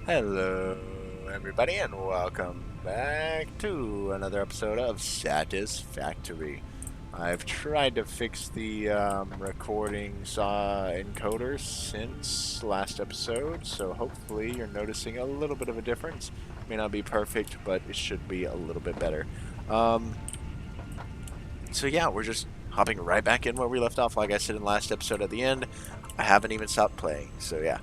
Hello, everybody, and welcome back to another episode of Satisfactory. I've tried to fix the recording saw encoder since last episode, so hopefully you're noticing a little bit of a difference. May not be perfect, but it should be a little bit better. Um, so yeah, we're just hopping right back in where we left off. Like I said in the last episode at the end, I haven't even stopped playing, so yeah.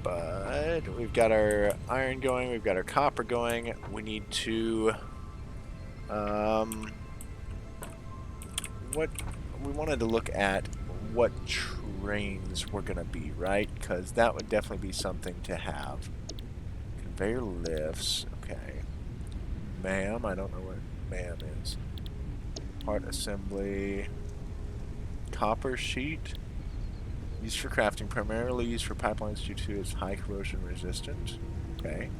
But we've got our iron going, we've got our copper going. We need to, um, what we wanted to look at what trains were gonna be, right? Because that would definitely be something to have. Conveyor lifts, okay. Ma'am, I don't know what ma'am is. Part assembly, copper sheet. Used for crafting, primarily used for pipelines due to its high corrosion resistance. Okay.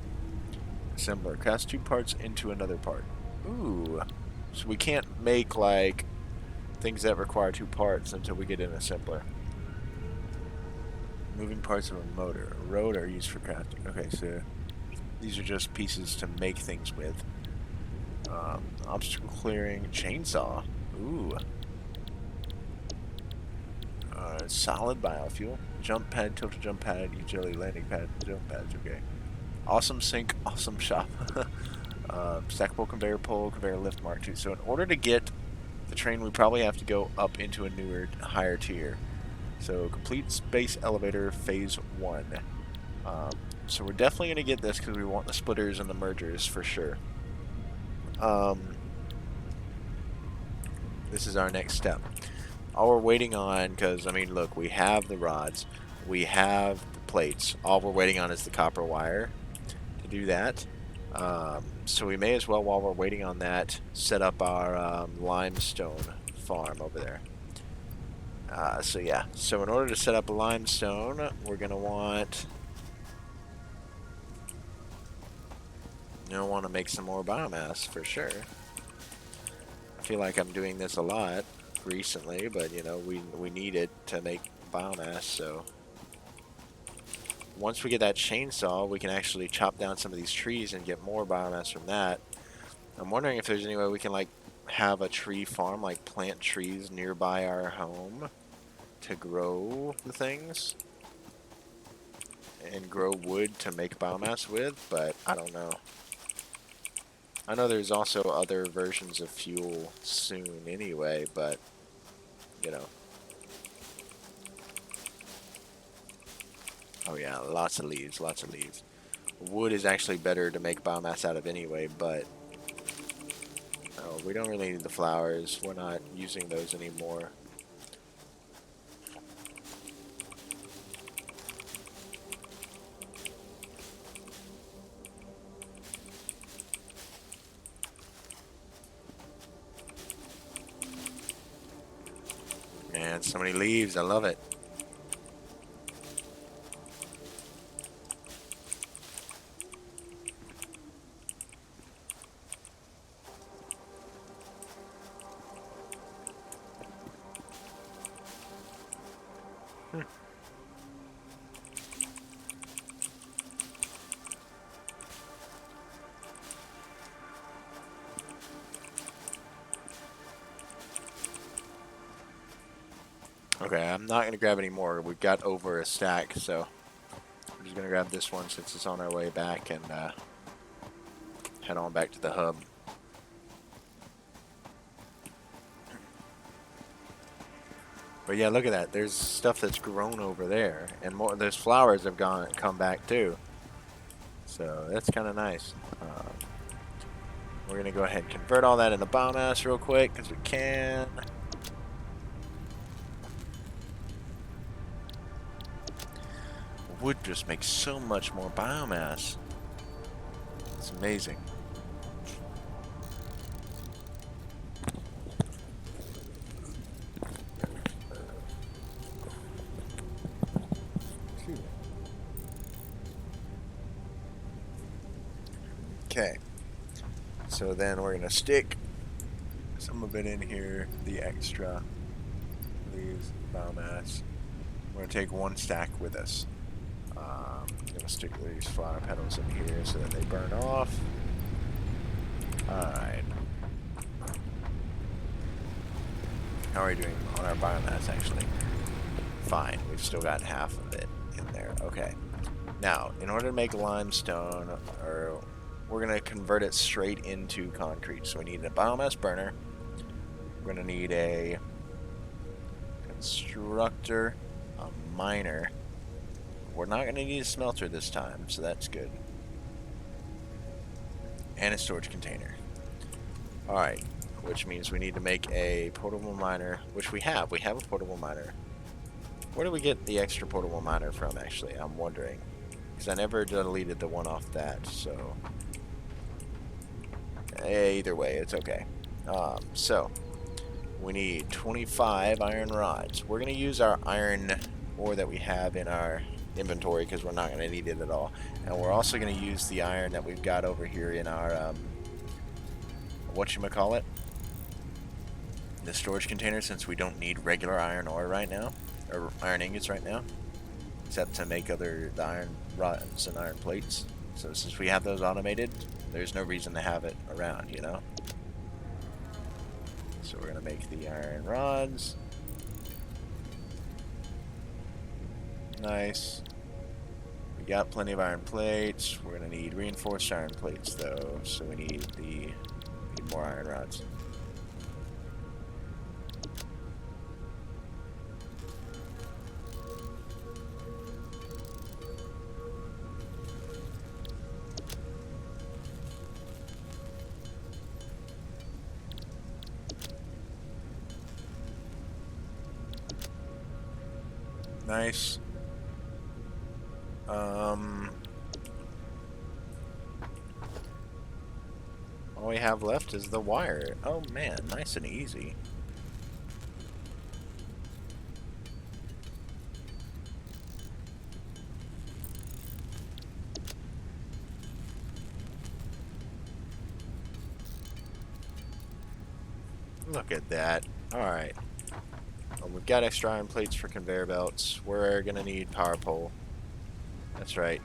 Assembler. Cast two parts into another part. Ooh. So we can't make, like, things that require two parts until we get an assembler. Moving parts of a motor. A rotor used for crafting. Okay, so these are just pieces to make things with. Obstacle clearing. Chainsaw. Ooh. Solid biofuel. Jump pad, tilted jump pad, utility landing pad, jump pads. Okay. Awesome sink, awesome shop. Stackable conveyor pole, conveyor lift mark 2. So in order to get the train, we probably have to go up into a newer, higher tier. So complete space elevator phase 1. So we're definitely going to get this because we want the splitters and the mergers for sure. This is our next step. All we're waiting on, because, I mean, look, we have the rods, we have the plates. All we're waiting on is the copper wire to do that. So we may as well, while we're waiting on that, set up our limestone farm over there. So yeah, so in order to set up a limestone, we're going to want... You'll want to make some more biomass, for sure. I feel like I'm doing this a lot recently, but, you know, we need it to make biomass, so... Once we get that chainsaw, we can actually chop down some of these trees and get more biomass from that. I'm wondering if there's any way we can, like, have a tree farm, like plant trees nearby our home to grow the things and grow wood to make biomass with, but I don't know. I know there's also other versions of fuel soon anyway, but, you know. Oh yeah, lots of leaves, lots of leaves. Wood is actually better to make biomass out of anyway, but oh, we don't really need the flowers. We're not using those anymore. Man, so many leaves. I love it. Okay, I'm not going to grab any more. We've got over a stack, so I'm just going to grab this one since it's on our way back and head on back to the hub. But yeah, look at that. There's stuff that's grown over there, and more. Those flowers have come back too. So that's kind of nice. We're going to go ahead and convert all that into biomass real quick because we can. Wood just makes so much more biomass. It's amazing. Okay. So then we're going to stick some of it in here, the extra leaves, biomass. We're going to take one stack with us. I'm gonna stick these flower petals in here so that they burn off. Alright. How are we doing on our biomass, actually? Fine. We've still got half of it in there. Okay. Now, in order to make limestone, we're going to convert it straight into concrete. So we need a biomass burner. We're going to need a constructor, a miner. We're not going to need a smelter this time, so that's good. And a storage container. Alright, which means we need to make a portable miner, which we have. We have a portable miner. Where do we get the extra portable miner from, actually? I'm wondering. Because I never deleted the one off that, so... Either way, it's okay. So, we need 25 iron rods. We're going to use our iron ore that we have in our inventory because we're not going to need it at all. And we're also going to use the iron that we've got over here in our, whatchamacallit? The storage container, since we don't need regular iron ore right now, or iron ingots right now, except to make the iron rods and iron plates. So since we have those automated, there's no reason to have it around, you know? So we're going to make the iron rods. Nice. We got plenty of iron plates. We're going to need reinforced iron plates, though, so we need more iron rods. Nice. All we have left is the wire. Oh man, nice and easy. Look at that. Alright. Well, we've got extra iron plates for conveyor belts. We're gonna need power pole. That's right.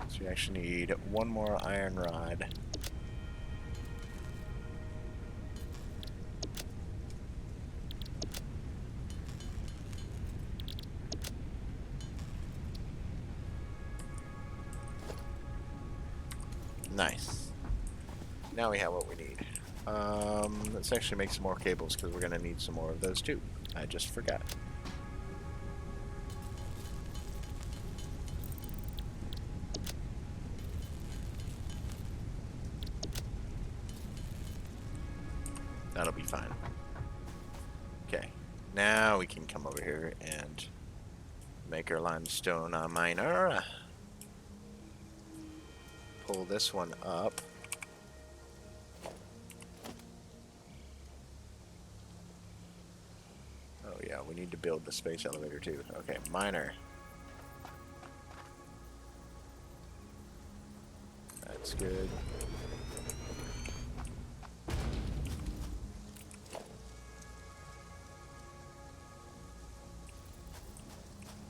So we actually need one more iron rod. Nice. Now we have what we need. Let's actually make some more cables because we're going to need some more of those too. I just forgot. That'll be fine. Okay. Now we can come over here and make our limestone miner. Pull this one up. Oh yeah, we need to build the space elevator too. Okay, miner. That's good.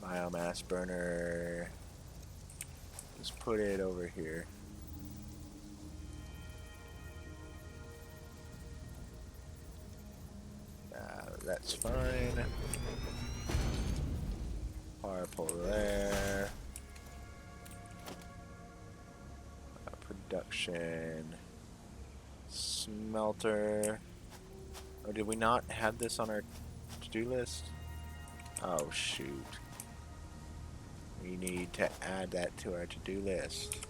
Biomass burner. Just put it over here. That's fine. Power pole there. Production. Smelter. Oh, did we not have this on our to-do list? Oh, shoot. We need to add that to our to-do list.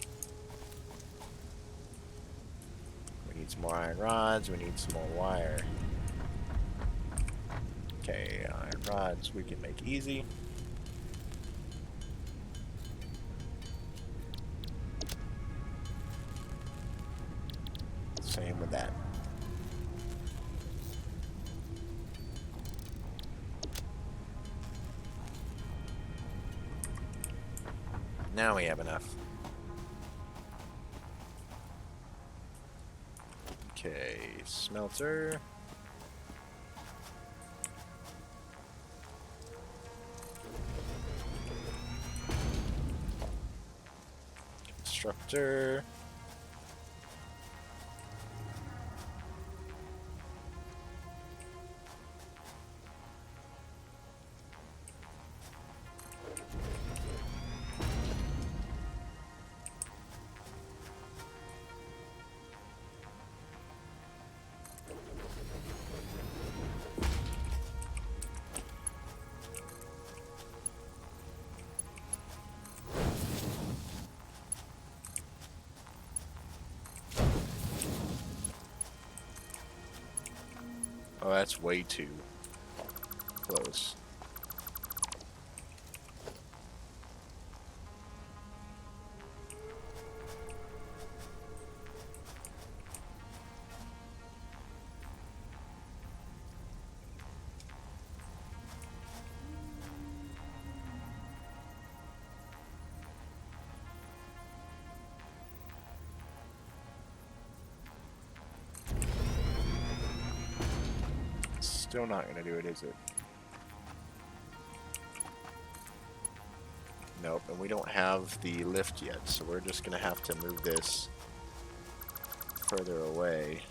We need some more iron rods. We need some more wire. Okay, iron rods we can make easy. Same with that. Now we have enough. Okay, smelter. Constructor. Oh, that's way too close. Still not gonna do it, is it? Nope, and we don't have the lift yet, so we're just gonna have to move this further away.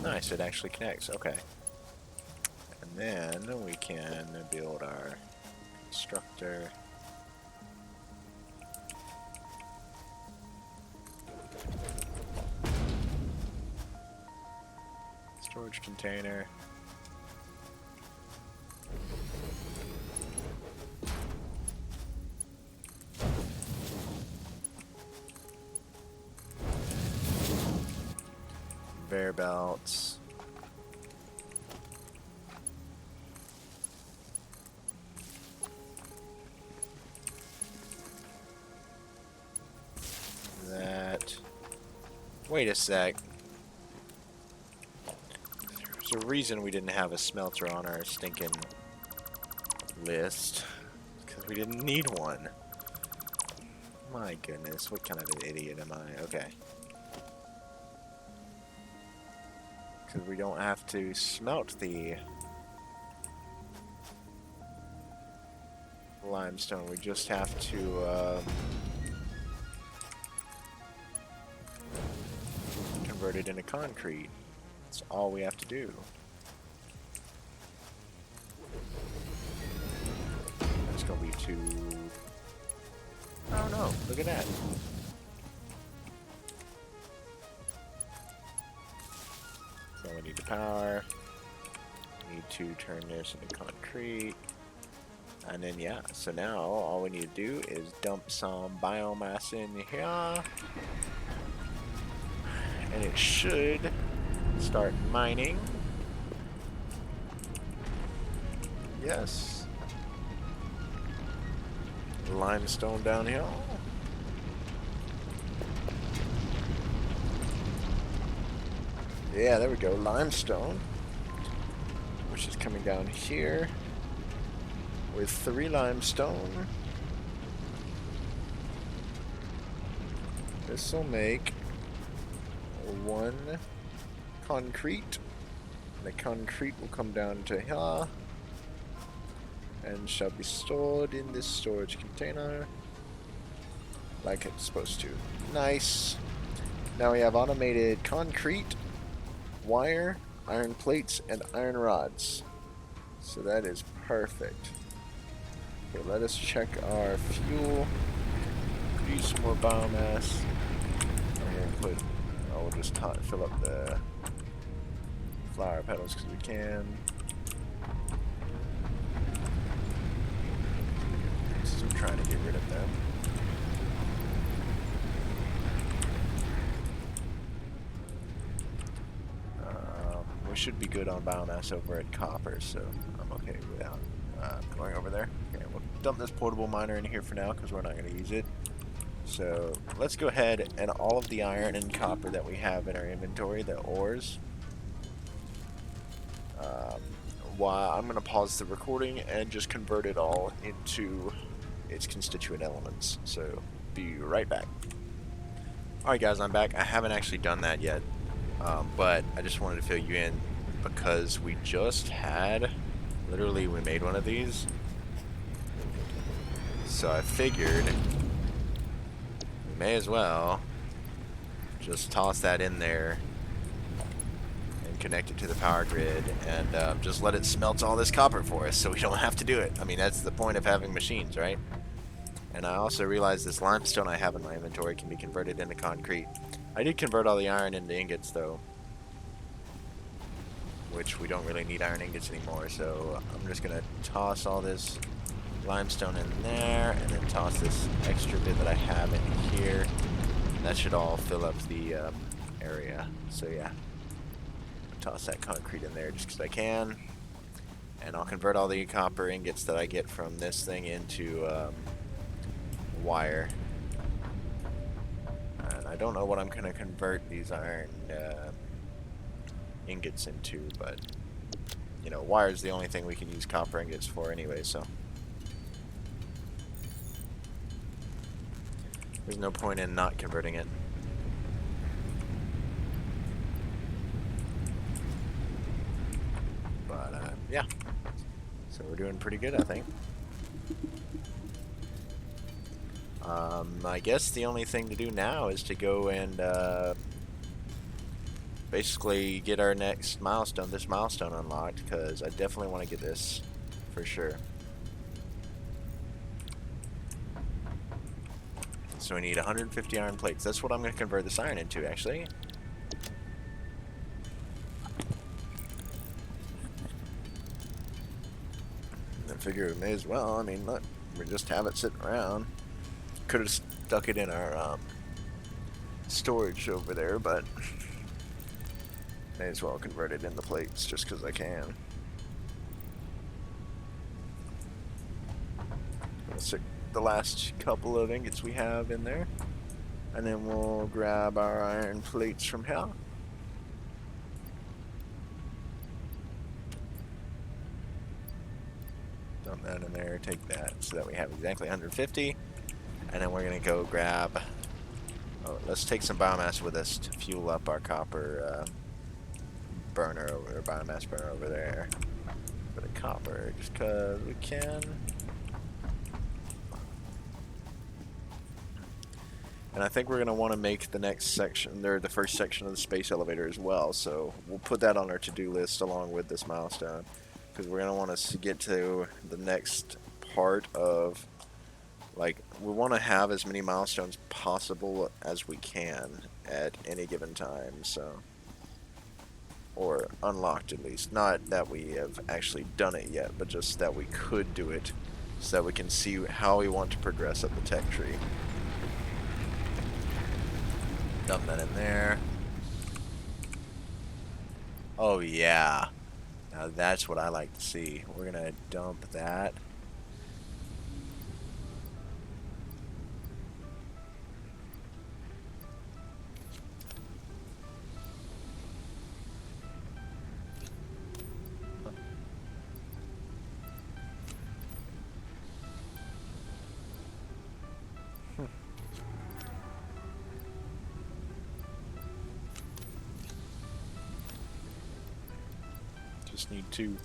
Nice, it actually connects, okay. And then we can build our constructor. Storage container. Conveyor belts. That. Wait a sec. There's a reason we didn't have a smelter on our stinking list. Because we didn't need one. My goodness, what kind of an idiot am I? Okay. Because we don't have to smelt the limestone, we just have to convert it into concrete. That's all we have to do. It's gonna be too... Oh no, look at that. So we need the power. We need to turn this into concrete. And then yeah, so now all we need to do is dump some biomass in here. And it should start mining. Yes. Limestone down here. Yeah, there we go, limestone. Which is coming down here. With 3 limestone. This will make 1 concrete. The concrete will come down to here and shall be stored in this storage container like it's supposed to. Nice. Now we have automated concrete, wire, iron plates, and iron rods. So that is perfect. Okay, let us check our fuel. Use some more biomass. And put, we'll just fill up the flower petals because we can. So I'm trying to get rid of them. We should be good on biomass over at copper, so I'm okay without going over there. Okay, we'll dump this portable miner in here for now because we're not going to use it. So let's go ahead and all of the iron and copper that we have in our inventory, the ores. While I'm going to pause the recording and just convert it all into its constituent elements. So be right back. Alright guys, I'm back. I haven't actually done that yet, but I just wanted to fill you in because we just had, literally we made one of these. So I figured we may as well just toss that in there and connect it to the power grid and just let it smelt all this copper for us so we don't have to do it. I mean, that's the point of having machines, right? And I also realized this limestone I have in my inventory can be converted into concrete. I did convert all the iron into ingots though, which we don't really need iron ingots anymore, so I'm just going to toss all this limestone in there and then toss this extra bit that I have in here. That should all fill up the area. So yeah, toss that concrete in there just because I can, and I'll convert all the copper ingots that I get from this thing into wire. And I don't know what I'm going to convert these iron ingots into, but you know, wire is the only thing we can use copper ingots for anyway, so there's no point in not converting it. But yeah, so we're doing pretty good, I think. I guess the only thing to do now is to go and basically get our next milestone, this milestone unlocked, because I definitely want to get this for sure. So we need 150 iron plates. That's what I'm going to convert this iron into, actually. I figure we may as well. I mean, look, we just have it sitting around. Could have stuck it in our storage over there, but may as well convert it into plates just because I can. I'll stick the last couple of ingots we have in there, and then we'll grab our iron plates from here. Dump that in there, take that so that we have exactly 150. And then we're going to go grab, let's take some biomass with us to fuel up our copper burner over, biomass burner over there. For the copper, just because we can. And I think we're going to want to make the next section, the first section of the space elevator as well. So we'll put that on our to-do list along with this milestone. Because we're going to want to get to the next part of, like, we want to have as many milestones possible as we can at any given time, so, or unlocked at least. Not that we have actually done it yet, but just that we could do it so that we can see how we want to progress up the tech tree. Dump that in there. Oh yeah, now that's what I like to see. We're gonna dump that. Just need 2.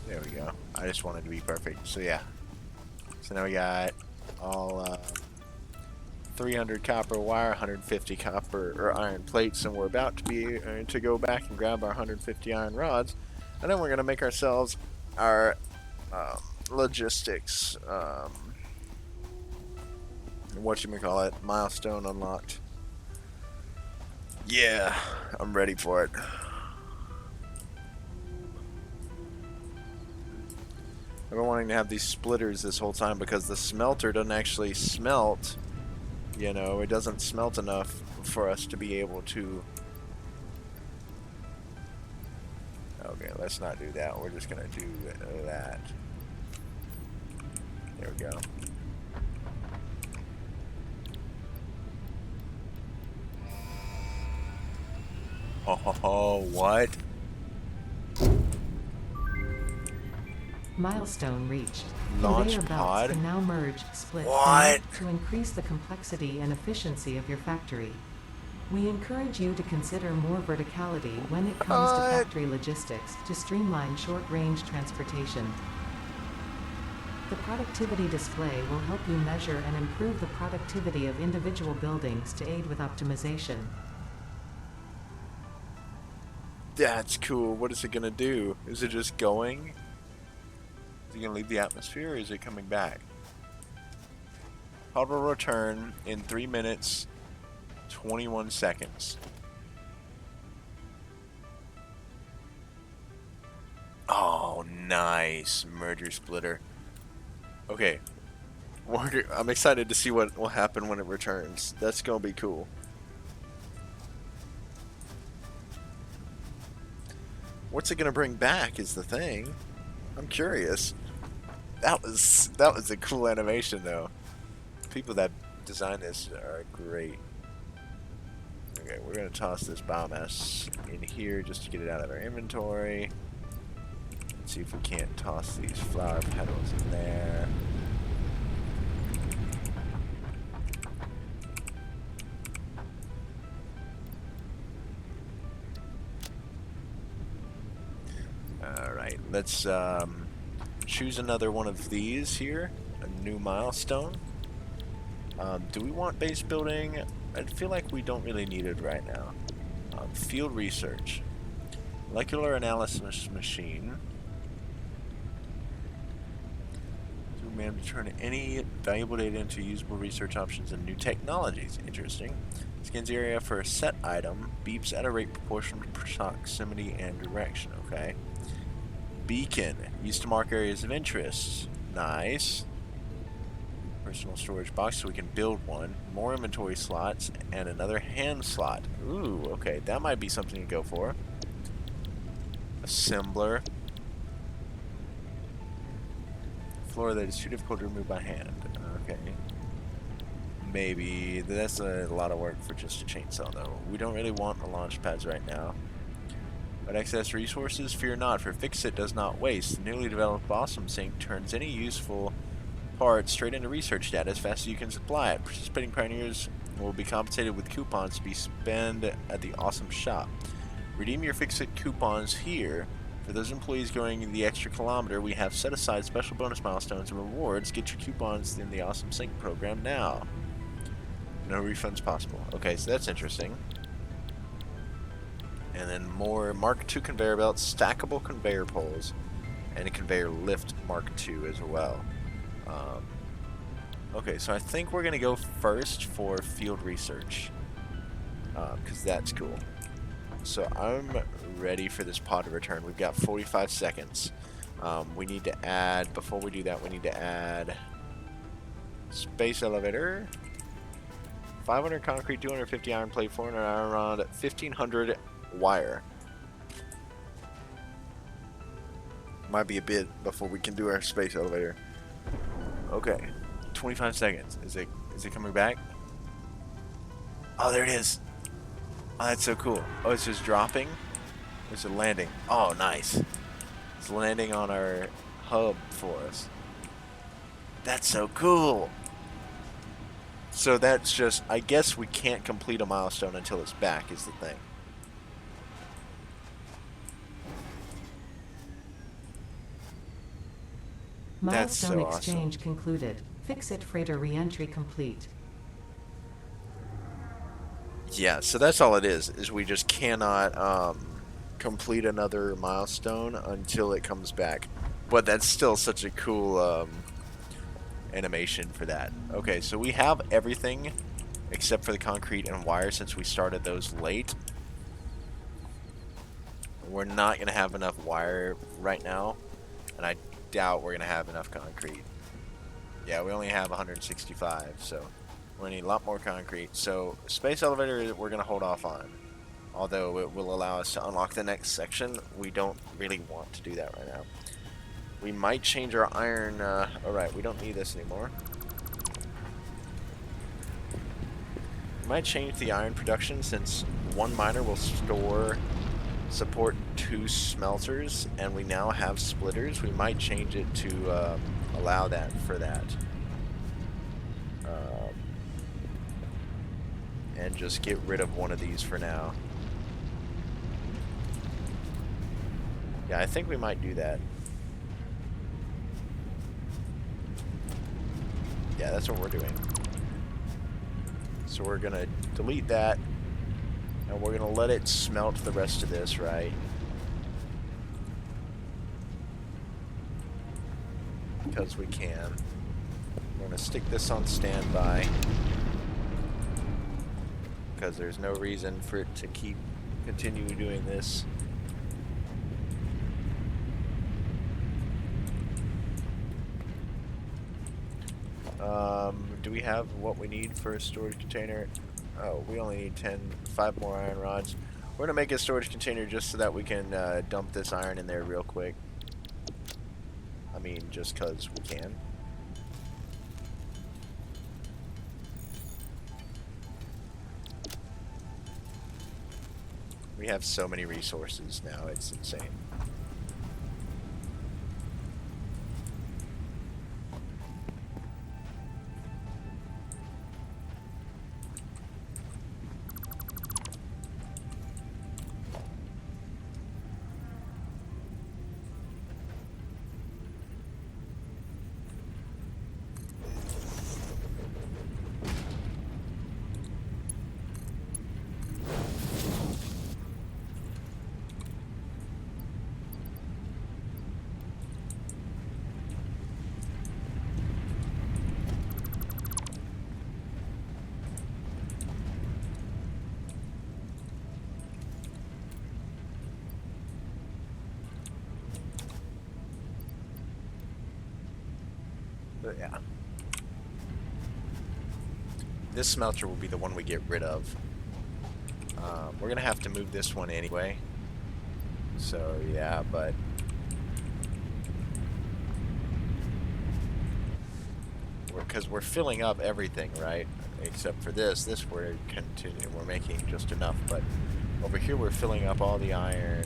There we go. I just wanted to be perfect. So yeah. So now we got all 300 copper wire, 150 copper or iron plates, and we're about to be to go back and grab our 150 iron rods, and then we're gonna make ourselves our logistics whatchamacallit, milestone unlocked. Yeah, I'm ready for it. I've been wanting to have these splitters this whole time because the smelter doesn't actually smelt. You know, it doesn't smelt enough for us to be able to... Oh, Okay, let's not do that. We're just gonna do that. There we go. Oh, what? Milestone reached. Launch Conveyor belts pod? can now merge, split, What? and to increase the complexity and efficiency of your factory. We encourage you to consider more verticality when it comes to What? factory logistics to streamline short-range transportation. The productivity display will help you measure and improve the productivity of individual buildings to aid with optimization. That's cool. What is it gonna do? Is it just going? Is it gonna leave the atmosphere or is it coming back? Pod will return in 3 minutes, 21 seconds. Oh, nice. Merger splitter. Okay. I'm excited to see what will happen when it returns. That's gonna be cool. What's it gonna bring back is the thing. I'm curious. That was a cool animation though. People that designed this are great. Okay, we're gonna toss this biomass in here just to get it out of our inventory. Let's see if we can't toss these flower petals in there. Alright, let's choose another one of these here. A new milestone. Do we want base building? I feel like we don't really need it right now. Field research. Molecular analysis machine. Man to turn any valuable data into usable research options and new technologies. Interesting. Scans the area for a set item. Beeps at a rate proportional to proximity and direction. Okay. Beacon. Used to mark areas of interest. Nice. Personal storage box so we can build one. More inventory slots and another hand slot. Ooh, okay. That might be something to go for. Assembler. Floor that is too difficult to remove by hand. Okay. Maybe. That's a lot of work for just a chainsaw, though. We don't really want the launch pads right now. But excess resources? Fear not, for Fix-It does not waste. The newly developed Awesome Sync turns any useful parts straight into research data as fast as you can supply it. Participating pioneers will be compensated with coupons to be spent at the Awesome Shop. Redeem your Fix-It coupons here. For those employees going the extra kilometer, we have set aside special bonus milestones and rewards. Get your coupons in the Awesome Sync program now. No refunds possible. Okay, so that's interesting. And then more Mark II conveyor belts, stackable conveyor poles, and a conveyor lift Mark II as well. Okay, so I think we're going to go first for field research, because that's cool. So I'm ready for this pod to return. We've got 45 seconds. We need to add, before we do that, we need to add space elevator, 500 concrete, 250 iron plate, 400 iron rod, 1500 wire. Might be a bit before we can do our space elevator. Okay, 25 seconds. Is it coming back? Oh, there it is. Oh, that's so cool. Oh, it's just dropping? Or is it landing? Oh, nice. It's landing on our hub for us. That's so cool. So that's just, I guess we can't complete a milestone until it's back is the thing. Milestone so exchange awesome. concluded. Fix-It freighter re-entry complete. Yeah, so that's all it is we just cannot complete another milestone until it comes back. But that's still such a cool animation for that. Okay, so we have everything except for the concrete and wire since we started those late. We're not going to have enough wire right now, and I doubt we're going to have enough concrete. Yeah, we only have 165, so we're going to need a lot more concrete. So space elevator we're going to hold off on. Although it will allow us to unlock the next section, we don't really want to do that right now. We might change our iron. Alright, we don't need this anymore. We might change the iron production since one miner will support 2 smelters, and we now have splitters. We might change it to allow that for that. And just get rid of one of these for now. Yeah, I think we might do that. Yeah, that's what we're doing. So we're gonna delete that, and we're gonna let it smelt the rest of this, right? Because we can. We're gonna stick this on standby, because there's no reason for it to continue doing this. Do we have what we need for a storage container? Oh, we only need 5 more iron rods. We're gonna make a storage container just so that we can dump this iron in there real quick. I mean, just cause we can. We have so many resources now, it's insane. But yeah. This smelter will be the one we get rid of. We're gonna have to move this one anyway. So yeah, but because we're filling up everything, right? Except for this we're making just enough. But over here we're filling up all the iron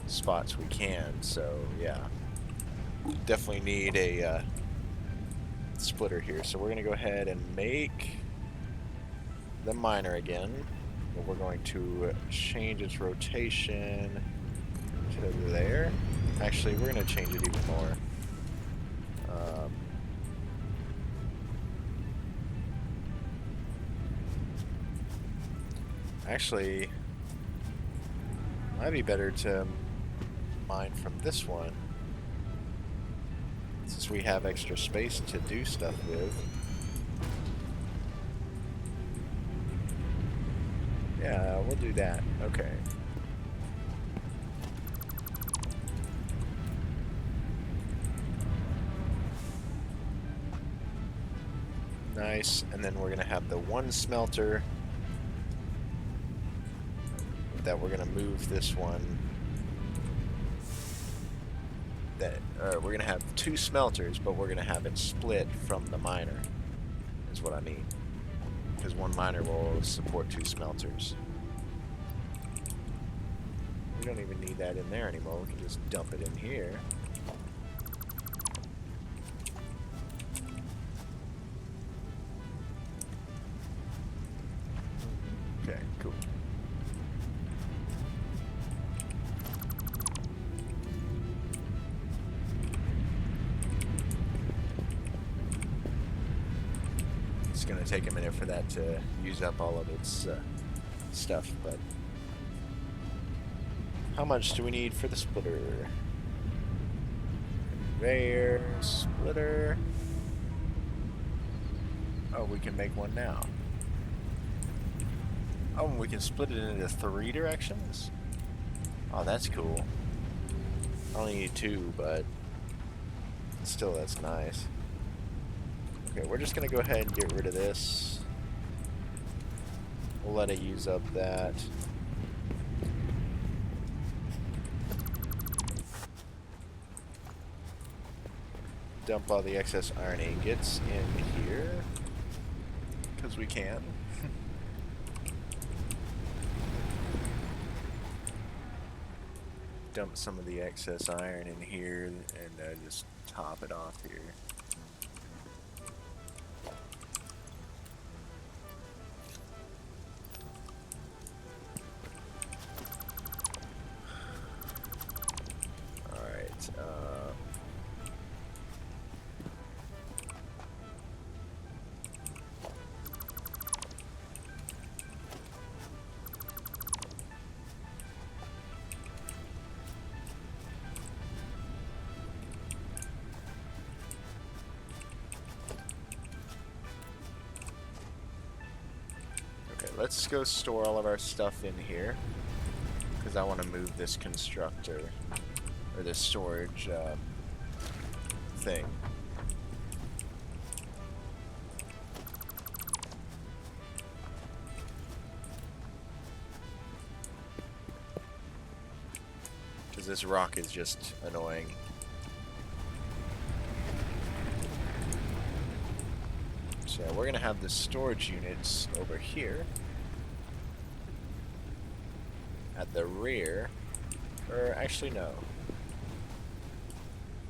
spots we can. So yeah, definitely need a splitter here. So we're gonna go ahead and make the miner again. We're going to change its rotation to there. Actually, we're going to change it even more. Actually, it might be better to mine from this one, since we have extra space to do stuff with. Yeah, we'll do that. Okay. Nice. And then we're going to have the one smelter that we're going to move this one. We're going to have 2 smelters, but we're going to have it split from the miner, is what I mean. Because one miner will support 2 smelters. We don't even need that in there anymore. We can just dump it in here. Okay, cool. It's going to take a minute for that to use up all of its stuff, but how much do we need for the splitter? Conveyor, splitter. Oh, we can make one now. Oh, and we can split it into 3 directions? Oh, that's cool. I only need 2, but still, that's nice. Okay, we're just gonna go ahead and get rid of this. We'll let it use up that. Dump all the excess iron ingots in here, because we can. Dump some of the excess iron in here and just top it off here. Alright, let's go store all of our stuff in here, because I want to move this constructor, or this storage thing. Because this rock is just annoying. So we're going to have the storage units over here. At the rear, or actually no.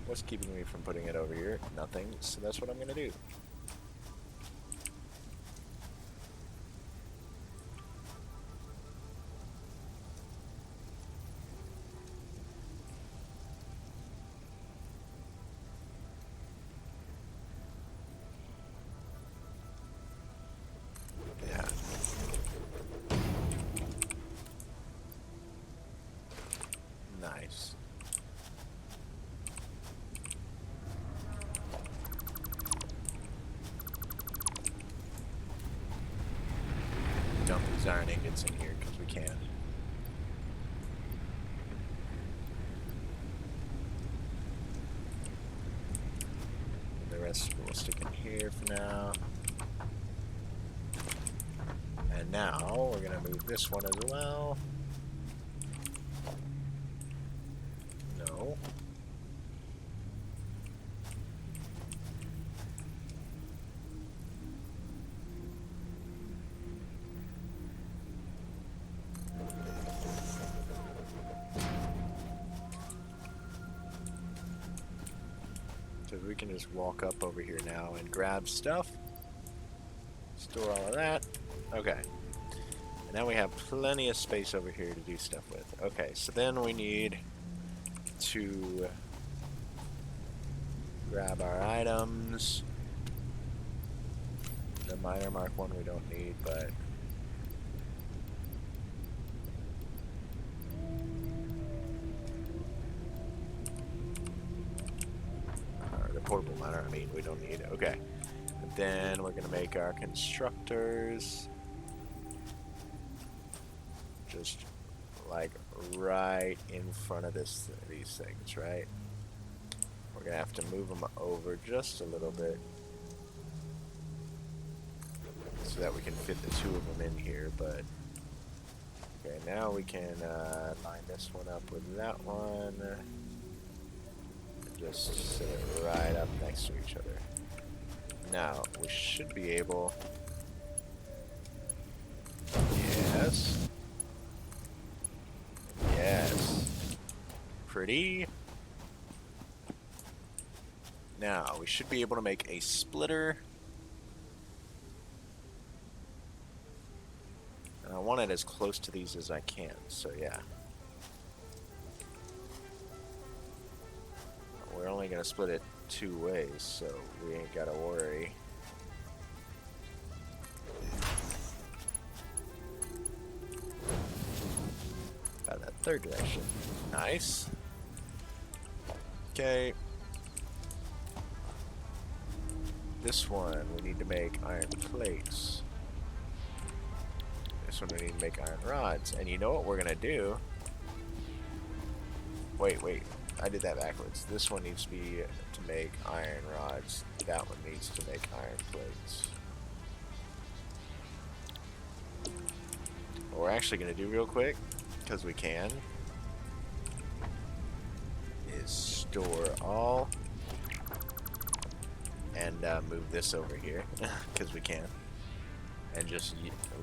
What's keeping me from putting it over here? Nothing, so that's what I'm gonna do. Yeah. Nice. Dump these iron ingots in here because we can. And the rest will stick in here for now. And now we're gonna move this one as well. No. So we can just walk up over here now and grab stuff. Store all of that. Okay. And now we have plenty of space over here to do stuff with. Okay, so then we need to grab our items. The miner mark one we don't need, but the portable miner, I mean, we don't need it. Okay. And then we're gonna make our constructors just like right in front of these things, right? We're gonna have to move them over just a little bit so that we can fit the two of them in here, but okay, now we can line this one up with that one and just sit it right up next to each other. Now we should be able, yes, yes, pretty. Now we should be able to make a splitter. And I want it as close to these as I can, so yeah. We're only going to split it two ways, so we ain't got to worry. About that third direction. Nice. Okay. This one, we need to make iron plates. This one, we need to make iron rods. And you know what we're going to do? Wait. I did that backwards. This one needs to be to make iron rods. That one needs to make iron plates. we're actually going to do real quick, because we can, is store all, and move this over here, because we can, and just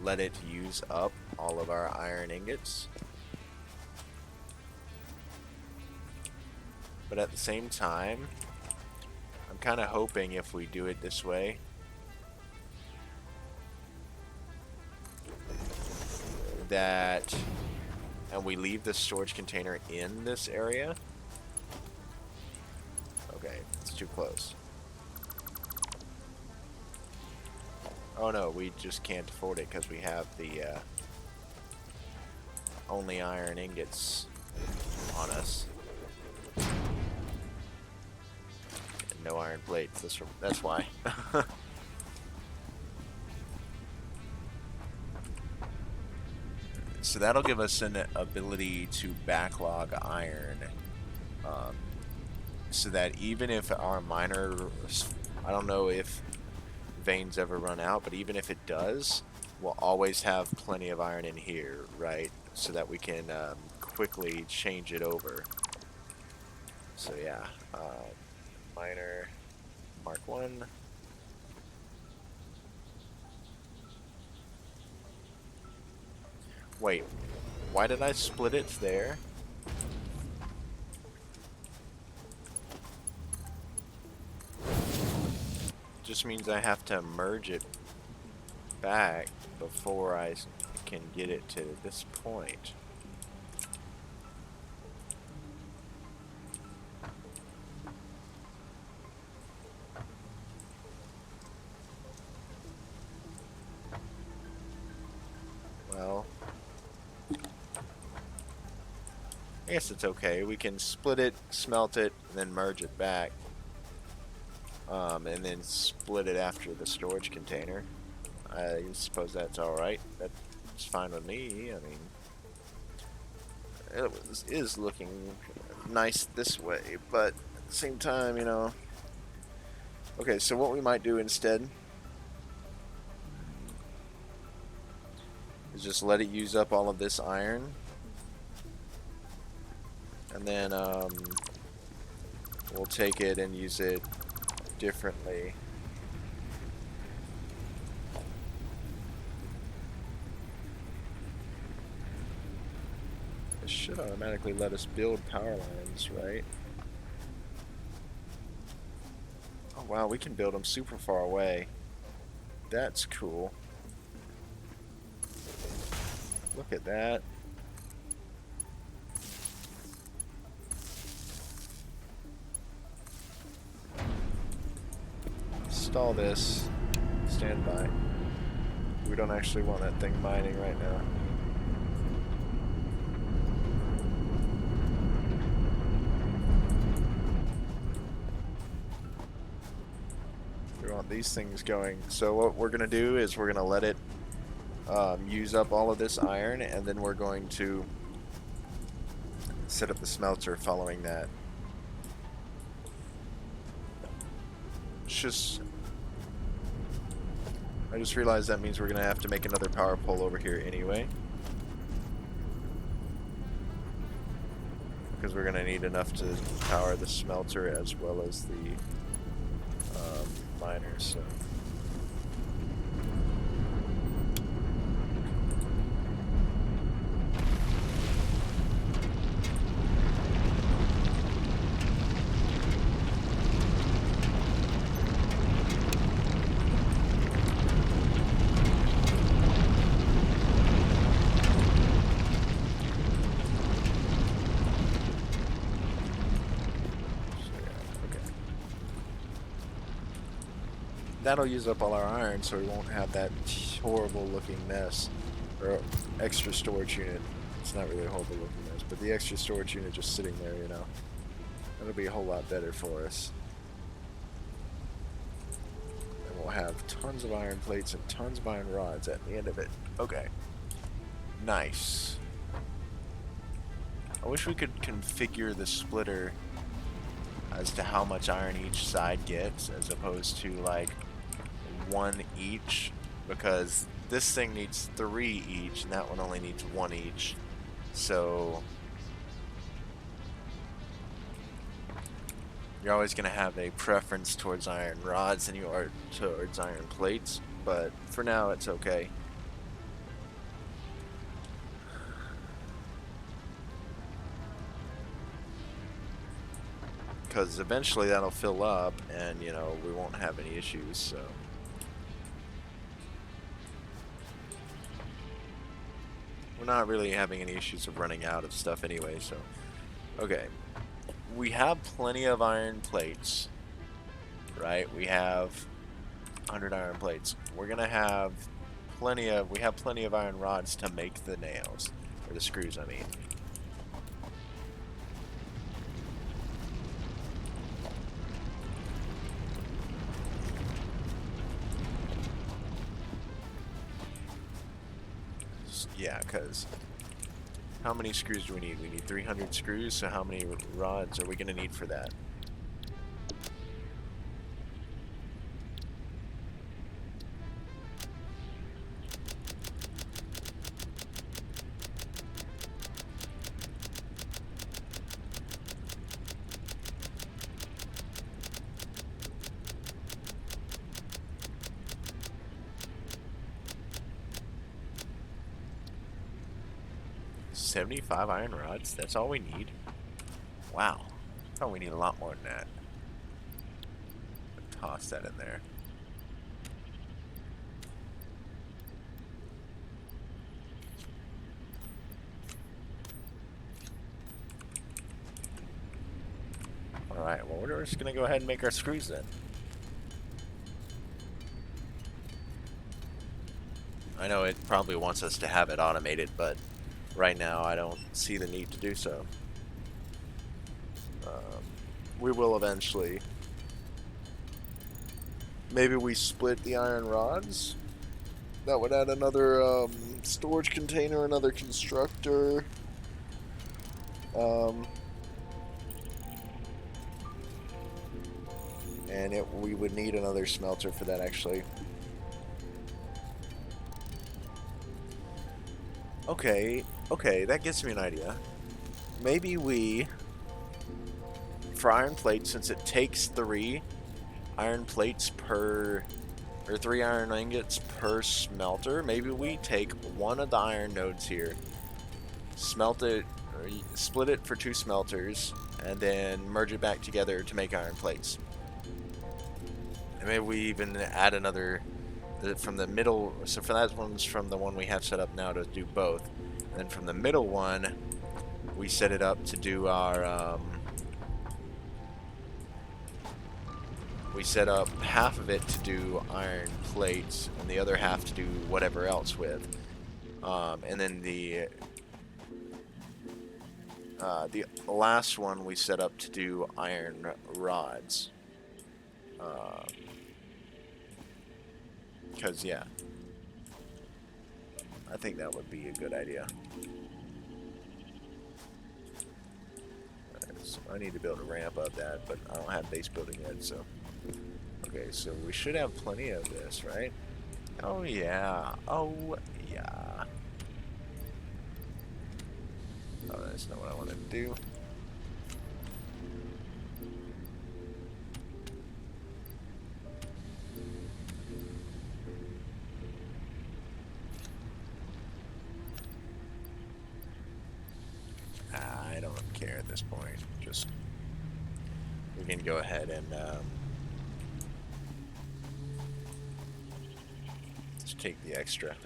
let it use up all of our iron ingots. But at the same time, I'm kind of hoping if we do it this way, that, and we leave the storage container in this area. Okay, it's too close. Oh no, we just can't afford it because we have the only iron ingots on us. And no iron plates, that's why. So that'll give us an ability to backlog iron, so that even if our miner, I don't know if veins ever run out, but even if it does, we'll always have plenty of iron in here, right? So that we can quickly change it over. So yeah, miner Mark 1. Wait, why did I split it there? Just means I have to merge it back before I can get it to this point. Well, I guess it's okay. We can split it, smelt it, and then merge it back. And then split it after the storage container. I suppose that's alright. That's fine with me. I mean, it is looking nice this way, but at the same time, you know. Okay, so what we might do instead is just let it use up all of this iron. And then we'll take it and use it differently. It should automatically let us build power lines, right? Oh wow, we can build them super far away. That's cool. Look at that. Install this. Stand by. We don't actually want that thing mining right now. We want these things going. So what we're going to do is we're going to let it use up all of this iron, and then we're going to set up the smelter following that. I just realized that means we're going to have to make another power pole over here anyway. Because we're going to need enough to power the smelter as well as the miners. So. That'll use up all our iron, so we won't have that horrible looking mess. Or extra storage unit. It's not really a horrible looking mess, but the extra storage unit just sitting there, you know. That'll be a whole lot better for us. And we'll have tons of iron plates and tons of iron rods at the end of it. Okay. Nice. I wish we could configure the splitter as to how much iron each side gets, as opposed to like one each, because this thing needs 3 each, and that one only needs 1 each. So you're always going to have a preference towards iron rods than you are towards iron plates, but for now it's okay. Because eventually that'll fill up and, you know, we won't have any issues, so. We're not really having any issues of running out of stuff anyway, so. Okay. We have plenty of iron plates, right? We have 100 iron plates. We're gonna have we have plenty of iron rods to make the nails, or the screws, I mean. Yeah, because how many screws do we need? We need 300 screws, so how many rods are we going to need for that? $75 iron rods? That's all we need? Wow. I thought we need a lot more than that. Toss that in there. Alright, well we're just gonna go ahead and make our screws then. I know it probably wants us to have it automated, but right now I don't see the need to do so. We will eventually. Maybe we split the iron rods. That would add another storage container, another constructor. And we would need another smelter for that, actually. Okay, that gives me an idea. Maybe we, for iron plates, since it takes 3 iron plates per, or 3 iron ingots per smelter, maybe we take one of the iron nodes here, smelt it, or split it for 2 smelters, and then merge it back together to make iron plates. And maybe we even add another from the middle, so for that one's from the one we have set up now to do both. And then from the middle one, we set it up to do our, we set up half of it to do iron plates and the other half to do whatever else with. And then the last one we set up to do iron rods. Because, yeah, I think that would be a good idea. So I need to be able to ramp up that, but I don't have base building yet, so. Okay, so we should have plenty of this, right? Oh, yeah. Oh, yeah. Oh, that's not what I wanted to do. I don't care at this point. Just we can go ahead and just take the extra.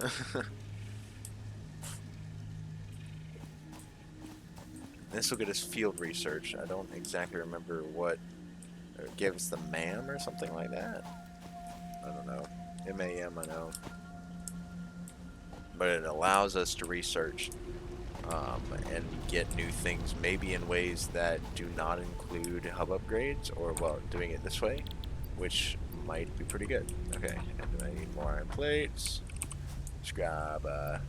This will get us field research. I don't exactly remember what it gives the MAM or something like that. I don't know. MAM, I know. But it allows us to research and get new things, maybe in ways that do not include hub upgrades, or, well, doing it this way, which might be pretty good. Okay, and I need more iron plates. Let's grab a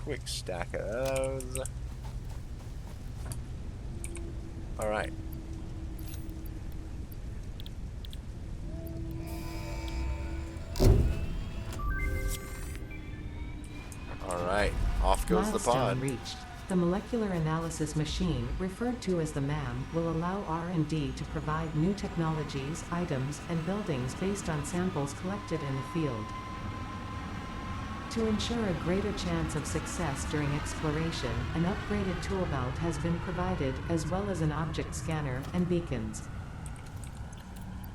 quick stack of those. Alright. Off goes the pod. Milestone reached. The molecular analysis machine, referred to as the MAM, will allow R&D to provide new technologies, items, and buildings based on samples collected in the field. To ensure a greater chance of success during exploration, an upgraded tool belt has been provided, as well as an object scanner and beacons.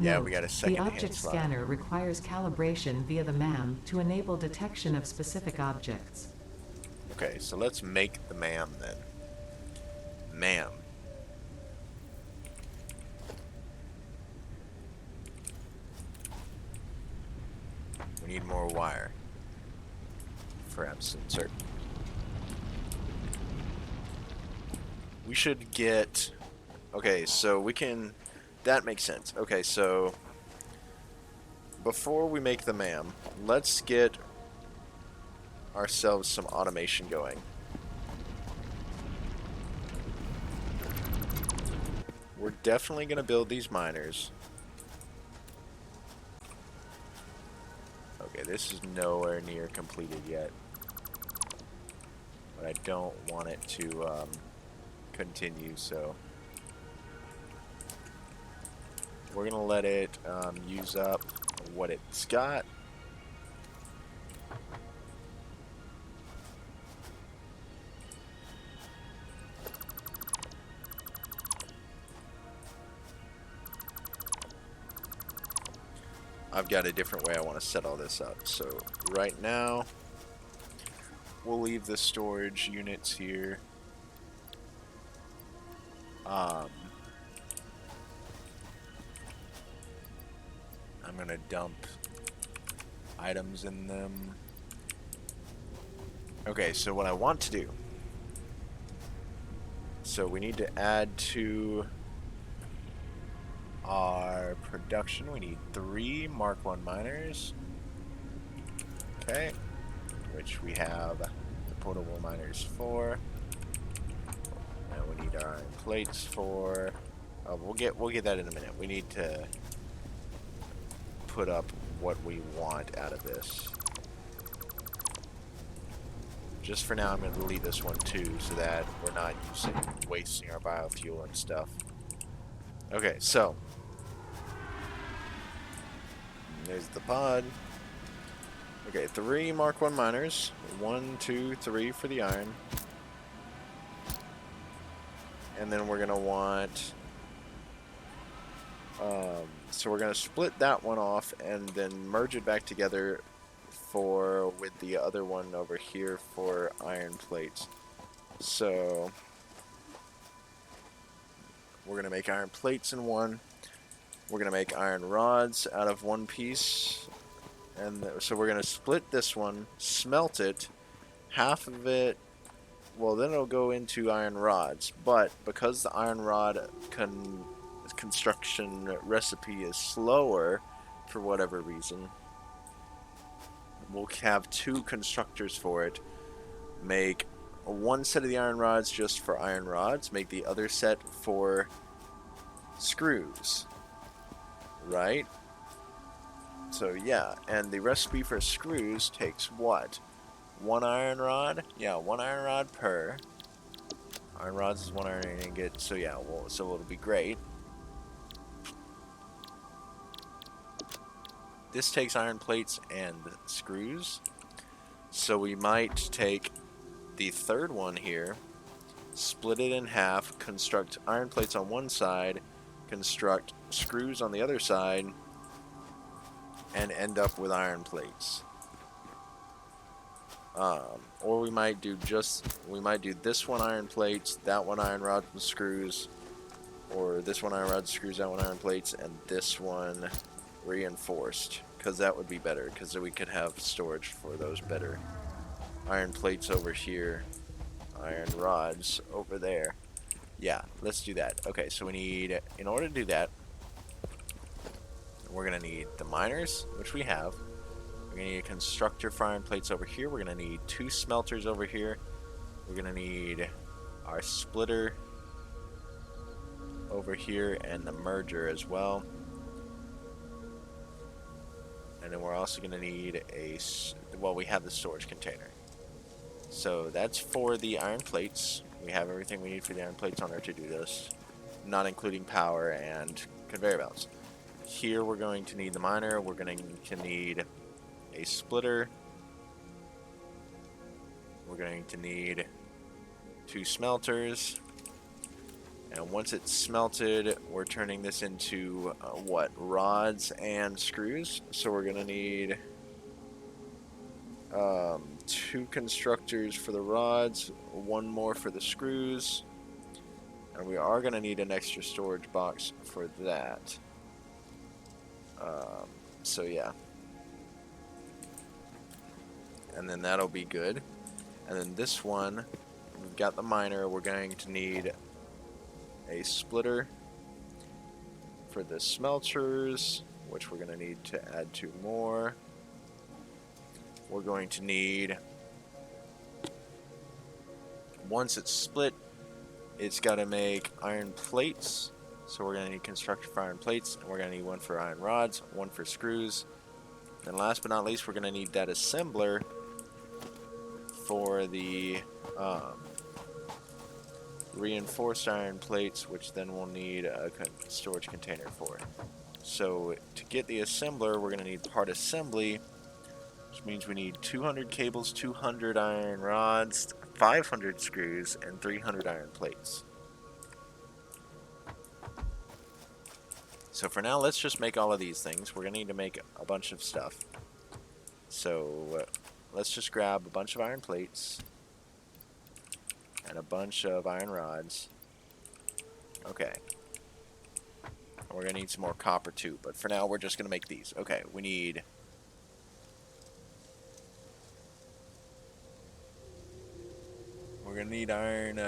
Yeah, Note, we got a the second hand object slot. scanner requires calibration via the MAM to enable detection of specific objects. Okay, so let's make the MAM then. MAM. We need more wire. Perhaps insert. We should get... Okay, so we can... That makes sense. Okay, so... Before we make the MAM, let's get ourselves some automation going. We're definitely going to build these miners. Okay, this is nowhere near completed yet. But I don't want it to continue, so... We're going to let it use up what it's got. I've got a different way I want to set all this up. So right now, we'll leave the storage units here. I'm going to dump items in them. Okay, so what I want to do. So we need to add to our production. We need 3 Mark 1 miners. Okay. Which we have the portable miners for. And we need our iron plates for. We'll get that in a minute. We need to put up what we want out of this. Just for now, I'm going to delete this one too, so that we're not wasting our biofuel and stuff. Okay, so there's the pod. Okay, 3 Mark 1 miners. 1, 2, 3 for the iron. And then we're going to want... so we're going to split that one off and then merge it back together with the other one over here for iron plates. So we're going to make iron plates in one. We're going to make iron rods out of one piece. And so we're going to split this one, smelt it, half of it, well then it'll go into iron rods. But because the iron rod construction recipe is slower, for whatever reason, we'll have 2 constructors for it. Make one set of the iron rods just for iron rods, make the other set for screws. Right? So yeah, and the recipe for screws takes what? 1 iron rod? Yeah, 1 iron rod per. Iron rods is 1 iron ingot, so yeah, so it'll be great. This takes iron plates and screws. So we might take the third one here, split it in half, construct iron plates on one side, construct screws on the other side, and end up with iron plates. Or we might do this one iron plates, that one iron rods and screws, or this one iron rods and screws, that one iron plates, and this one reinforced, because that would be better, because then we could have storage for those better. Iron plates over here, iron rods over there. Yeah, let's do that. Okay, so we need, in order to do that, we're going to need the miners, which we have. We're going to need a constructor for iron plates over here. We're going to need 2 smelters over here. We're going to need our splitter over here and the merger as well. And then we're also going to need we have the storage container. So that's for the iron plates. We have everything we need for the iron plates on our to-do list, not including power and conveyor belts. Here we're going to need the miner. We're going to need a splitter. We're going to need 2 smelters. And once it's smelted, we're turning this into what? Rods and screws. So we're going to need 2 constructors for the rods, 1 more for the screws, and we are going to need an extra storage box for that. So yeah, and then that'll be good. And then this one, we've got the miner. We're going to need a splitter for the smelters, which we're going to need to add 2 more. We're going to need, once it's split, it's got to make iron plates. So we're going to need constructor for iron plates, and we're going to need 1 for iron rods, 1 for screws. And last but not least, we're going to need that assembler for the reinforced iron plates, which then we'll need a storage container for. So to get the assembler, we're going to need part assembly, which means we need 200 cables, 200 iron rods, 500 screws, and 300 iron plates. So for now, let's just make all of these things. We're going to need to make a bunch of stuff. So let's just grab a bunch of iron plates and a bunch of iron rods. Okay. We're going to need some more copper too, but for now, we're just going to make these. Okay, we need... We're going to need iron,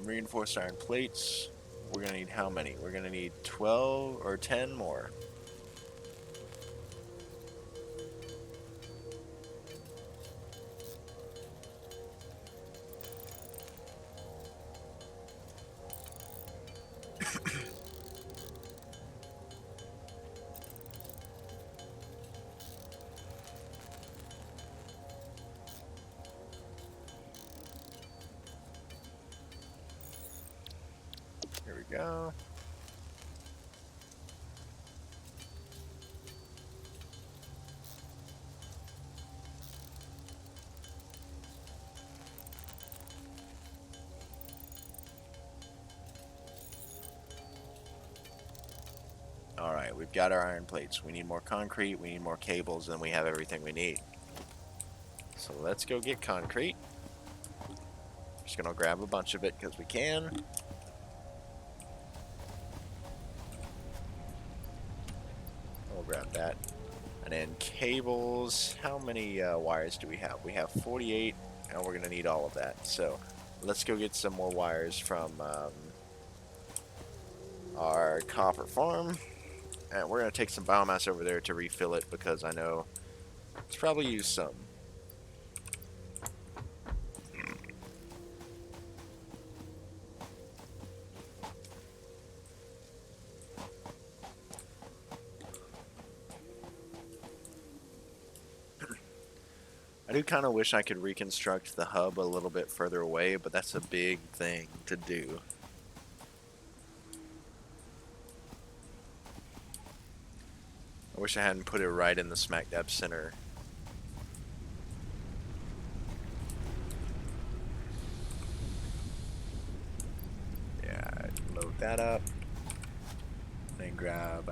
reinforced iron plates. We're going to need how many? We're going to need 12 or 10 more. Here we go. Alright, we've got our iron plates. We need more concrete, we need more cables, and we have everything we need. So let's go get concrete. Just gonna grab a bunch of it because we can. We'll grab that. And then cables, how many wires do we have? We have 48, and we're gonna need all of that. So let's go get some more wires from our copper farm. And we're gonna take some biomass over there to refill it because I know it's probably used some. I do kind of wish I could reconstruct the hub a little bit further away, but that's a big thing to do. I wish I hadn't put it right in the smack dab center. Yeah, load that up. Then grab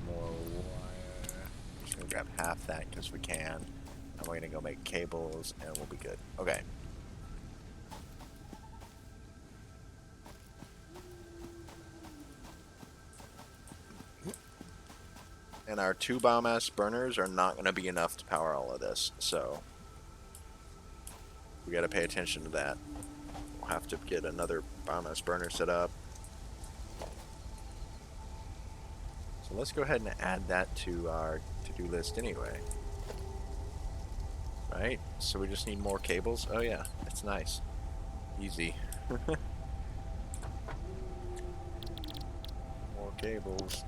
more wire. Just gonna grab half that because we can. And we're gonna go make cables and we'll be good. Okay. And our 2 biomass burners are not gonna be enough to power all of this, so we gotta pay attention to that. We'll have to get another biomass burner set up. So let's go ahead and add that to our to-do list anyway. Right? So we just need more cables. Oh yeah, it's nice. Easy. More cables.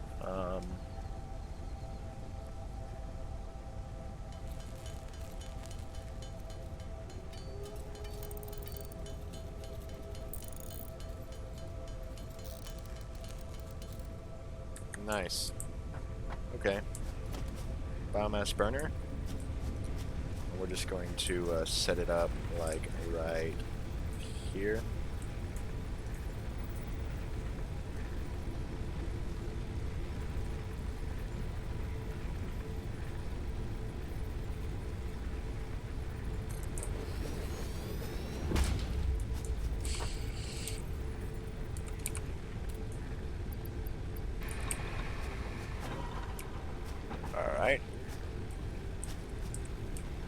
Nice. Okay. Biomass burner. We're just going to set it up like right here. Alright.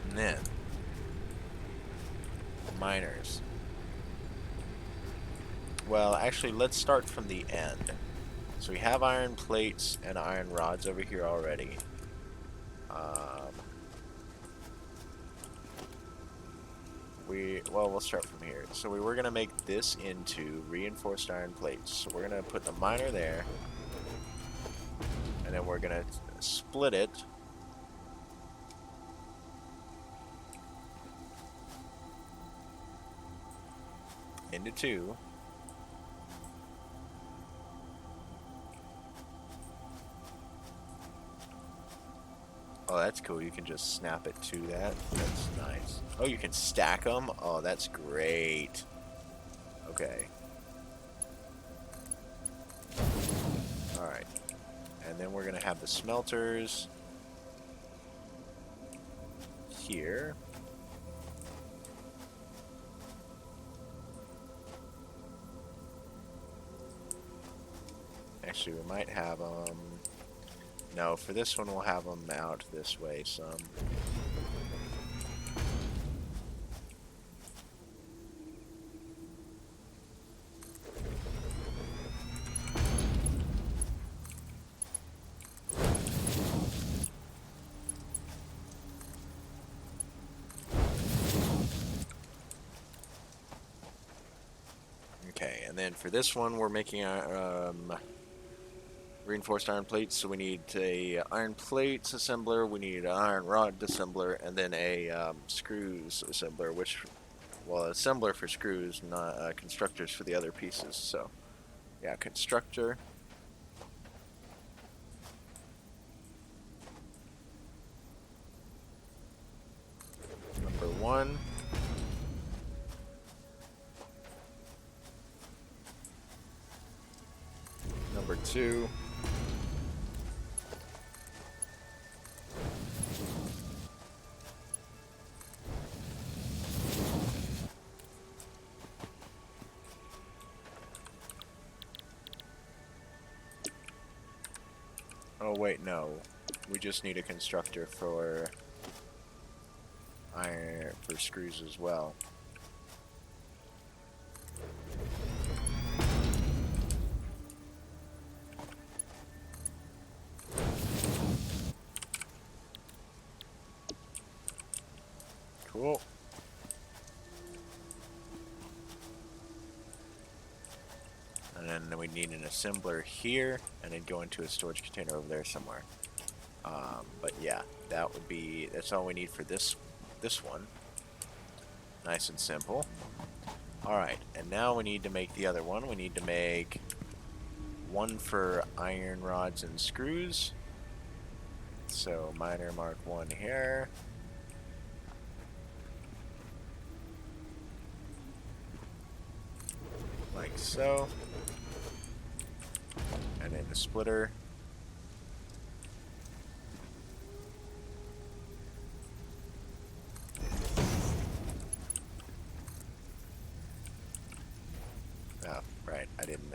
And then miners. Well, actually, let's start from the end. So we have iron plates and iron rods over here already. We'll start from here. So we were going to make this into reinforced iron plates. So we're going to put the miner there. And then we're going to split it. Into two. Oh, that's cool. You can just snap it to that. That's nice. Oh, you can stack them? Oh, that's great. Okay. Alright. And then we're going to have the smelters here. Actually, we might have them... No, for this one we'll have them out this way some. Okay, and then for this one we're making reinforced iron plates, so we need a iron plates assembler, we need an iron rod assembler, and then a screws assembler, which, well, assembler for screws, not constructors for the other pieces. So, yeah, constructor. Number one. Number two. Oh wait, no. We just need a constructor for iron for screws as well. Cool. And then we need an assembler here, and then go into a storage container over there somewhere. But yeah, that's all we need for this one. Nice and simple. Alright, and now we need to make the other one. We need to make one for iron rods and screws. So miner mark 1 here. Like so. And then the splitter. Oh, right, I didn't,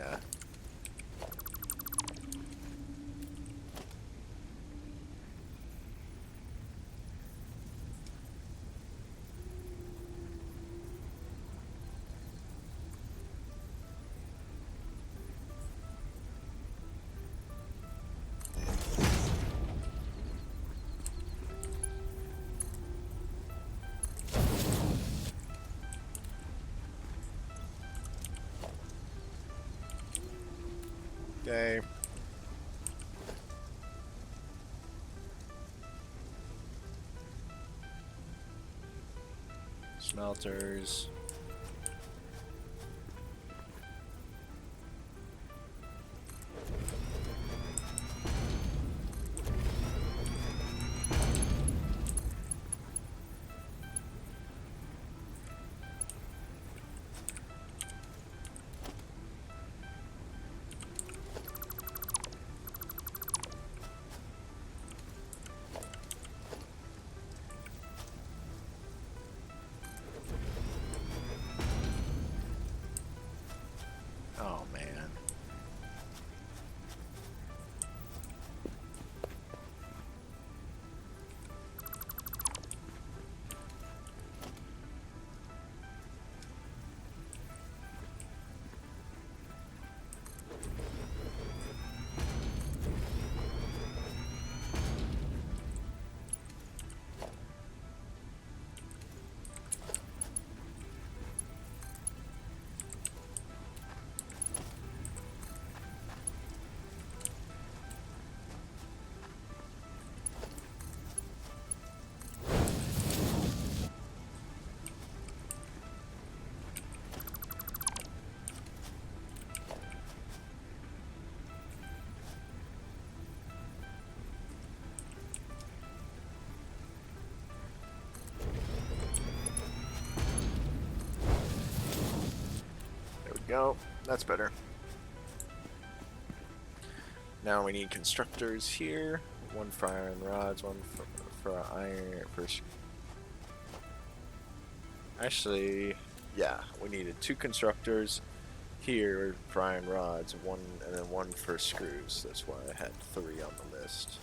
Okay. Smelters. go. That's better. Now we need constructors here. One for iron rods, one for iron. Actually, yeah, we needed 2 constructors here for iron rods, one and then 1 for screws. That's why I had 3 on the list.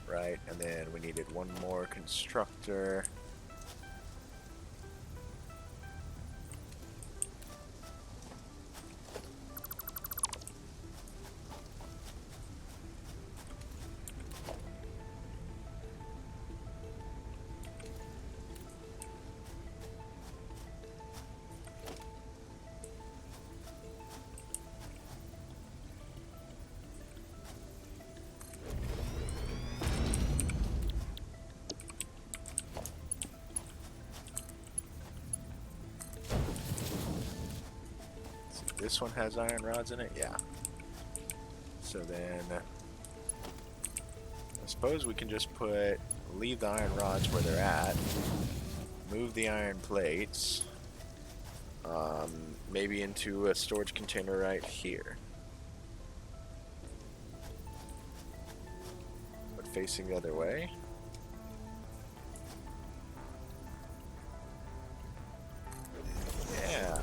Right, and then we needed 1 more constructor. This one has iron rods in it? Yeah. So then, I suppose we can just leave the iron rods where they're at, move the iron plates, maybe into a storage container right here. But facing the other way. Yeah.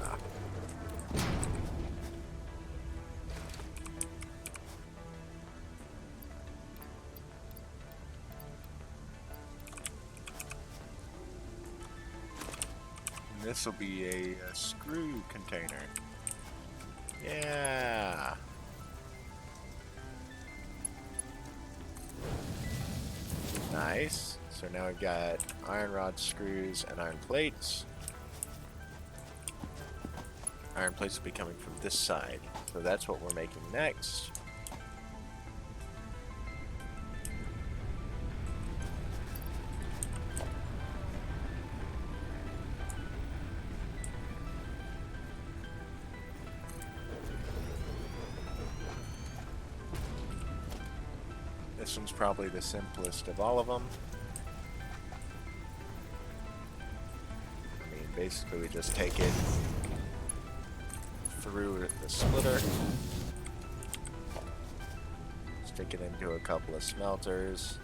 This will be a screw container. Yeah. Nice. So now we've got iron rod screws and iron plates. Iron plates will be coming from this side. So that's what we're making next. This one's probably the simplest of all of them. I mean, basically we just take it through the splitter, stick it into a couple of smelters.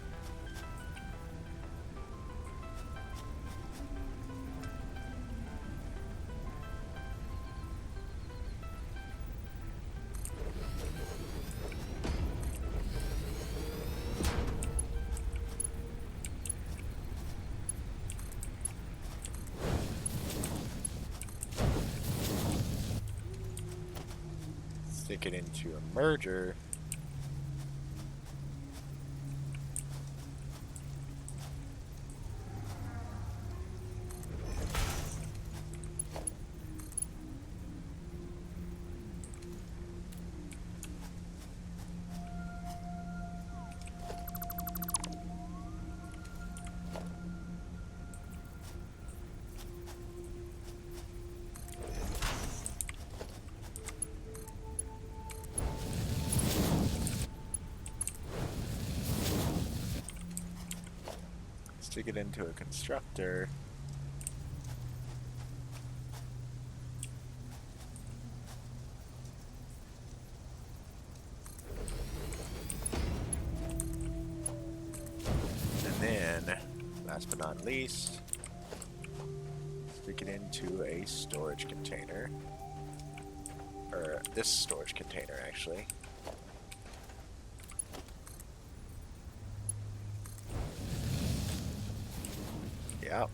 Stick it into a merger. Stick it into a constructor. And then, last but not least, stick it into a storage container. Or this storage container, actually. Yep.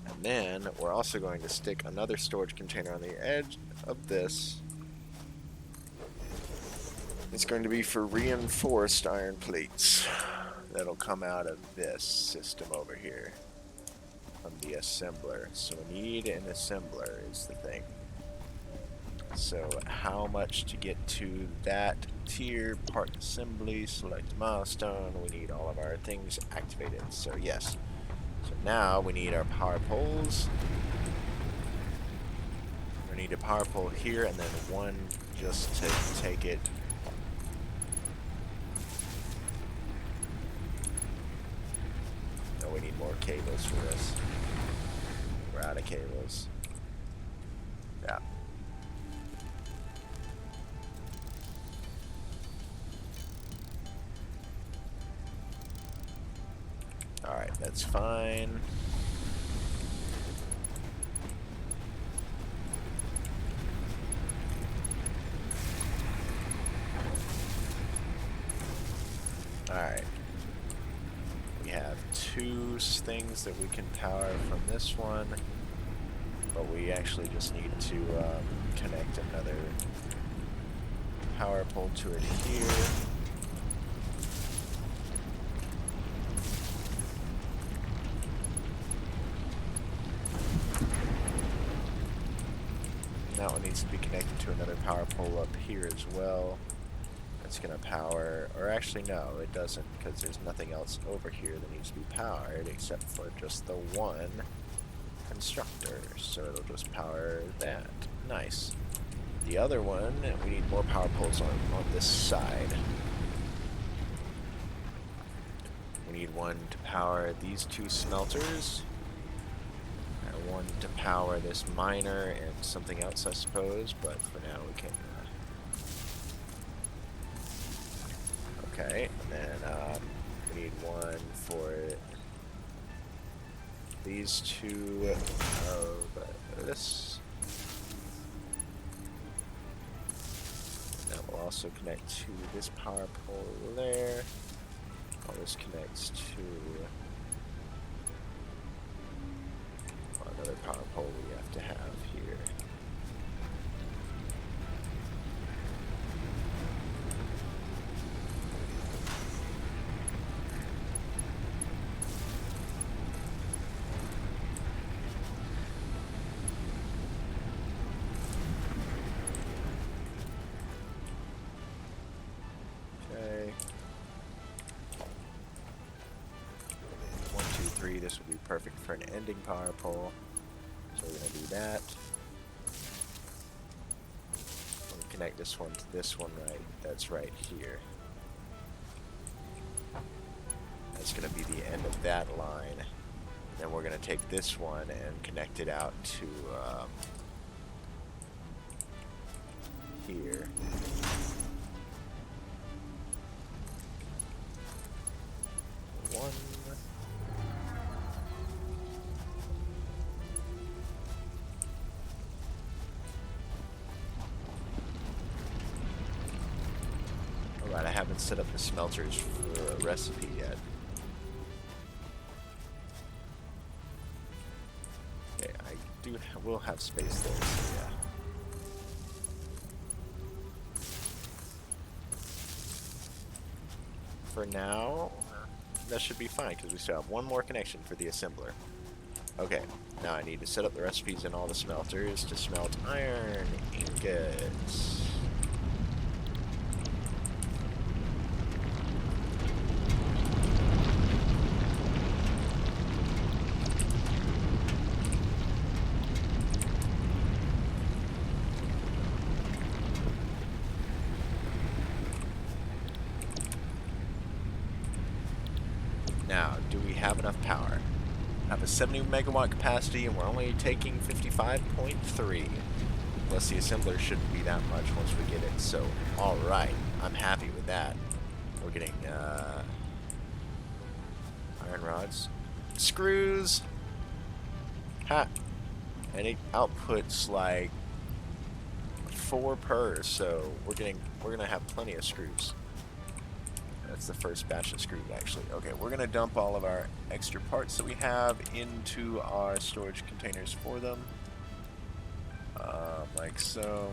And then we're also going to stick another storage container on the edge of this. It's going to be for reinforced iron plates. That'll come out of this system over here from the assembler. So we need an assembler is the thing. So how much to get to that tier? Part assembly, select milestone. We need all of our things activated. So yes. So now we need our power poles. We need a power pole here and then one just to take it. No, we need more cables for this. We're out of cables. Yeah. Alright, that's fine. Alright. We have two things that we can power from this one, but we actually just need to connect another power pole to it here. That one needs to be connected to another power pole up here as well. That's going to power, or actually no, it doesn't, because there's nothing else over here that needs to be powered except for just the one constructor. So it'll just power that. Nice. The other one, we need more power poles on this side. We need one to power these two smelters. And one to power this miner and something else, I suppose, but for now we can... Okay, and then we need one for these two of this. And that will also connect to this power pole there. All this connects to another power pole we have to have here. Okay. 1, 2, 3. This would be perfect for an ending power pole. So we're going to do that. We'll connect this one to this one right. That's right here. That's going to be the end of that line. Then we're going to take this one and connect it out to here. One. Alright, I haven't set up the smelters for a recipe yet. Okay, will have space there, so yeah. For now, that should be fine, because we still have one more connection for the assembler. Okay, now I need to set up the recipes in all the smelters to smelt iron ingots. Now, do we have enough power? I have a 70 megawatt capacity and we're only taking 55.3. Plus the assembler shouldn't be that much once we get it, so alright, I'm happy with that. We're getting iron rods. Screws! Ha! And it outputs like 4 per, so we're gonna have plenty of screws. That's the first batch of screws, actually. Okay, we're going to dump all of our extra parts that we have into our storage containers for them. Like so.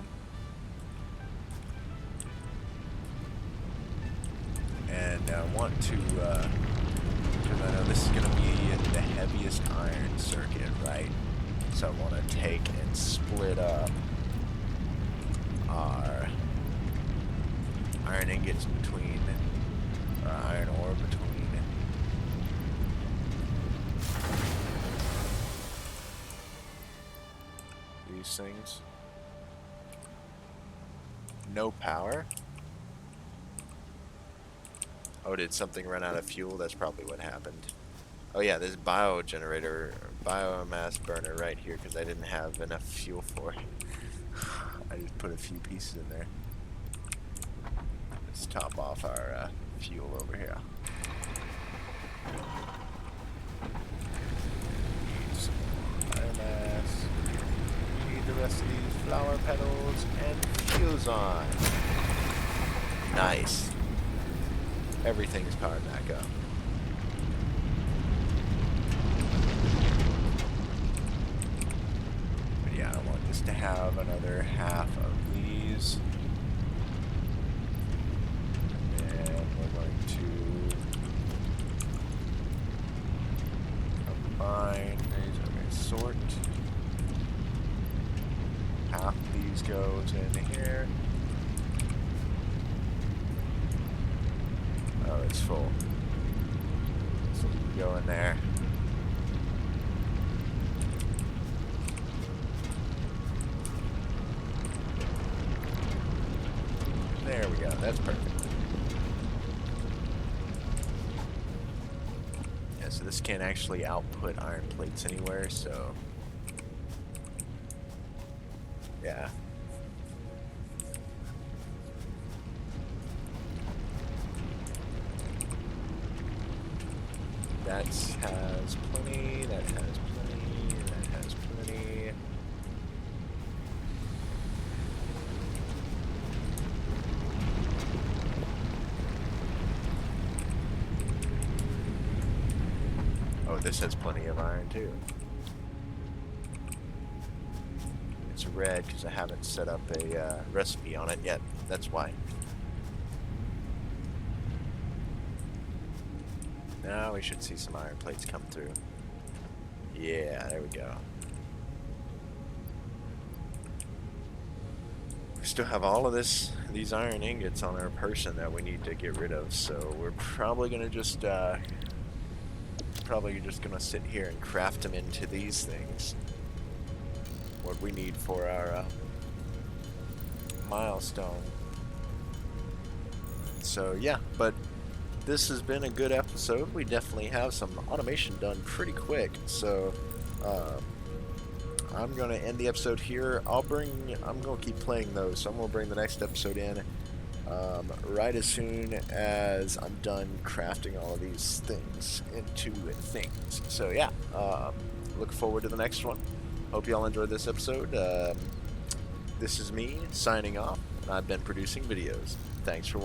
And I want to, because I know this is going to be the heaviest iron circuit, right? So I want to take and split up our iron ingots between, or iron ore between these things. No power? Oh, did something run out of fuel? That's probably what happened. Oh yeah, this biogenerator, biomass burner right here, because I didn't have enough fuel for it. I just put a few pieces in there. Let's top off our fuel over here. Need some biomass. Need the rest of these flower petals and fuse on. Nice. Everything's powered back up. But yeah, I want this to have another half of these. And we're going to combine these. We're going to sort. Half of these goes in here. Oh, it's full. So we can go in there. There we go. That's perfect. Yeah, so this can't actually output iron plates anywhere, so yeah. That has plenty, that has plenty, that has plenty. Oh, this has plenty of iron too. It's red because I haven't set up a recipe on it yet. That's why. Now we should see some iron plates come through. Yeah, there we go. We still have all of these iron ingots on our person that we need to get rid of, so we're probably gonna just sit here and craft them into these things. What we need for our milestone. So yeah, but this has been a good episode. We definitely have some automation done pretty quick. So I'm gonna end the episode here. I'm gonna keep playing those. So I'm gonna bring the next episode in right as soon as I'm done crafting all of these things into things. So yeah, look forward to the next one. Hope you all enjoyed this episode. This is me signing off, and I've been producing videos. Thanks for watching.